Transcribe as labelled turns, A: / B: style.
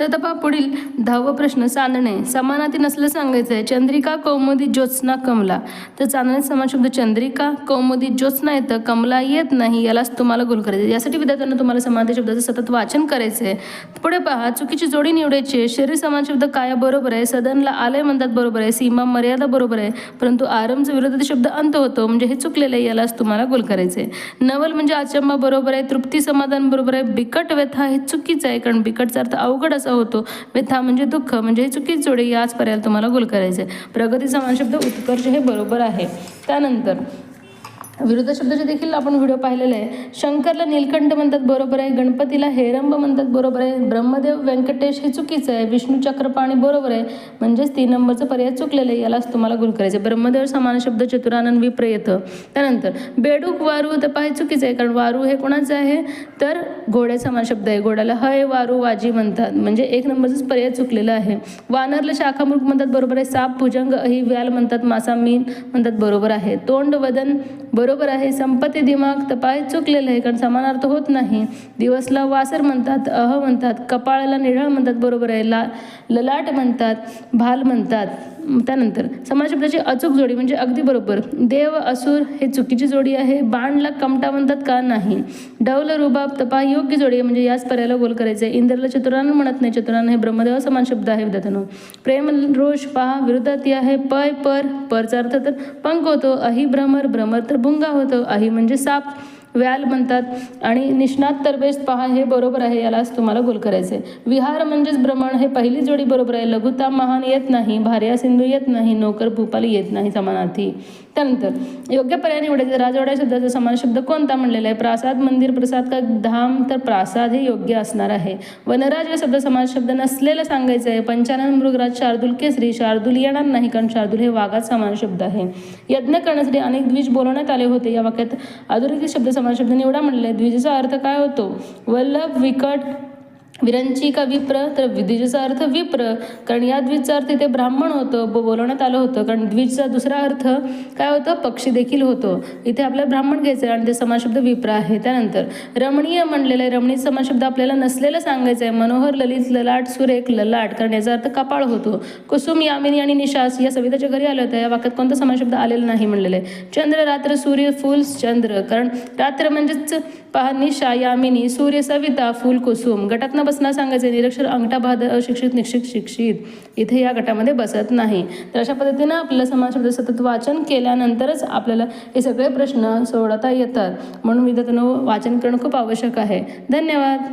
A: तर आता पहा पुढील 10वा प्रश्न, चांदणे समानार्थी नसलं सांगायचं आहे. चंद्रिका, कौमुदी, ज्योत्स्ना, कमला. तर चांदण्यात समान शब्द चंद्रिका, कौमुदी, ज्योत्स्ना येतं, कमला येत नाही. यालाच तुम्हाला गोल करायचं. यासाठी विद्यार्थ्यांना तुम्हाला समानार्थी शब्दाचं सतत वाचन करायचं आहे. पुढे पहा, चुकीची जोडी निवडायची आहे. शरीर समान शब्द काय बरोबर आहे. सदनला आलय म्हणतात बरोबर आहे. सीमा मर्यादा बरोबर आहे, परंतु आरंभचा विरोधी शब्द अंत होतो म्हणजे हे चुकलेलं आहे. यालाच तुम्हाला गोल करायचं आहे. नवल म्हणजे अचंबा बरोबर आहे. तृप्ती समाधान बरोबर आहे. बिकट व्यथा हे चुकीचं आहे, कारण बिकटचा अर्थ अवघड असा होतो. व्यथा म्हणजे दुःख, म्हणजे हे चुकीची जोडी. याच पर्यायाला तुम्हाला गोल करायचं आहे. प्रगती समान शब्द उत्कर्ष हे बरोबर आहे. त्यानंतर विरुद्ध शब्दाचे देखील आपण व्हिडिओ पाहिलेला आहे. शंकरला नीलकंठ म्हणतात बरोबर आहे. गणपतीला हेरंब म्हणतात बरोबर आहे. ब्रह्मदेव व्यंकटेश हे चुकीचं आहे. विष्णू चक्रपाणी बरोबर आहे, म्हणजेच 3 नंबरचं पर्याय चुकलेलं आहे. यालाच तुम्हाला गोल करायचं आहे. ब्रह्मदेव समान शब्द चतुरानन विप्र येतं. त्यानंतर बेडूक वारू तर पाहे चुकीचं आहे, कारण वारू हे कोणाचं आहे तर घोड्या समान शब्द आहे. घोड्याला हय वारू वाजी म्हणतात, म्हणजे 1 नंबरचंच पर्याय चुकलेलं आहे. वानरला शाखामृग म्हणतात बरोबर आहे. साप भुजंग अही व्याल म्हणतात. मासा मीन म्हणतात बरोबर आहे. तोंड वदन बरोबर आहे. संपत्ती दिमाग तपाय चुकलेलं आहे, कारण समानार्थ होत नाही. दिवसला वासर म्हणतात, अह म्हणतात. कपाळाला निढळ म्हणतात बरोबर आहे. ललाट म्हणतात, भाल म्हणतात. त्यानंतर समान शब्दाची अचूक जोडी म्हणजे अगदी बरोबर. देव असुर हे चुकीची जोडी आहे. बाणला कमटा म्हणतात का नाही. डौल रुबाब तपा योग्य जोडी आहे, म्हणजे याच पर्यायाला गोल करायचं आहे. इंद्रला चतुरानन म्हणत नाही. चतुरानन हे ब्रह्मदेवा समान शब्द आहे विद्यार्थ्यांनो. प्रेम रोष पहा विरुद्धार्थी आहे. पय परचा अर्थ तर पंख होतो. अहि भ्रमर, भ्रमर तर भुंगा होतो. अहि म्हणजे साप, व्याल म्हणतात. आणि निष्णात तरबेज पहा हे बरोबर आहे. यालाच तुम्हाला गोल करायचे. विहार म्हणजेच भ्रमण हे पहिली जोडी बरोबर आहे. लघुता महान येत नाही. भार्या सिंधू येत नाही. नोकर भूपाल येत नाही समानार्थी. त्यानंतर योग्य पर्याय निवडायचे. राजवाडा शब्दाचा समान शब्द कोणता म्हणलेला आहे. प्रासाद, मंदिर, प्रसाद का धाम, तर प्रासाद हे योग्य असणार आहे. वनराज या शब्द समान शब्द नसलेलं सांगायचं आहे. पंचानन मृगराज, शार्दूल केसरी. शार्दूल येणार नाही, कारण शार्दूल हे वाघात समान शब्द आहे. यज्ञ करण्यासाठी अनेक द्विज बोलवण्यात आले होते. या वाक्यात अधोरेखित शब्द समान शब्द निवडा म्हणलेला आहे. द्विजेचा अर्थ काय होतो. वल्लभ, विकट, विरंची का विप्र, तर द्विजेचा अर्थ विप्र, कारण या द्विजचा अर्थ इथे ब्राह्मण होतं, बोलवण्यात आलं होतं. कारण द्विजचा दुसरा अर्थ काय होतं, पक्षी देखील होतो. इथे आपल्याला ब्राह्मण घ्यायचं आहे आणि ते समान शब्द विप्र आहे. त्यानंतर रमणीय म्हणलेलं आहे. रमणीय समान शब्द आपल्याला नसलेलं सांगायचं आहे. मनोहर, ललित, ललाट, सुरेख, ललाट, कारण याचा अर्थ कपाळ होतो. कुसुम, यामिनी आणि निशास या सविताच्या घरी आल्या होत्या. या वाक्यात कोणता समान शब्द आलेला नाही म्हणलेलं आहे. चंद्र, रात्र, सूर्य, फूल, चंद्र, कारण रात्र म्हणजेच पहा निशा, यामिनी, सूर्य, सविता, फूल, कुसुम. गटात बसणार सांगायचे. निरक्षर, अंगठा, भाद, अशिक्षित, निशिक्षित, शिक्षित इथे या गटामध्ये बसत नाही. तर अशा पद्धतीनं आपल्याला समान शब्द सतत वाचन केल्यानंतरच आपल्याला हे सगळे प्रश्न सोडवता येतात. म्हणून विद्यार्थ्यांनो वाचन करणं खूप आवश्यक आहे. धन्यवाद.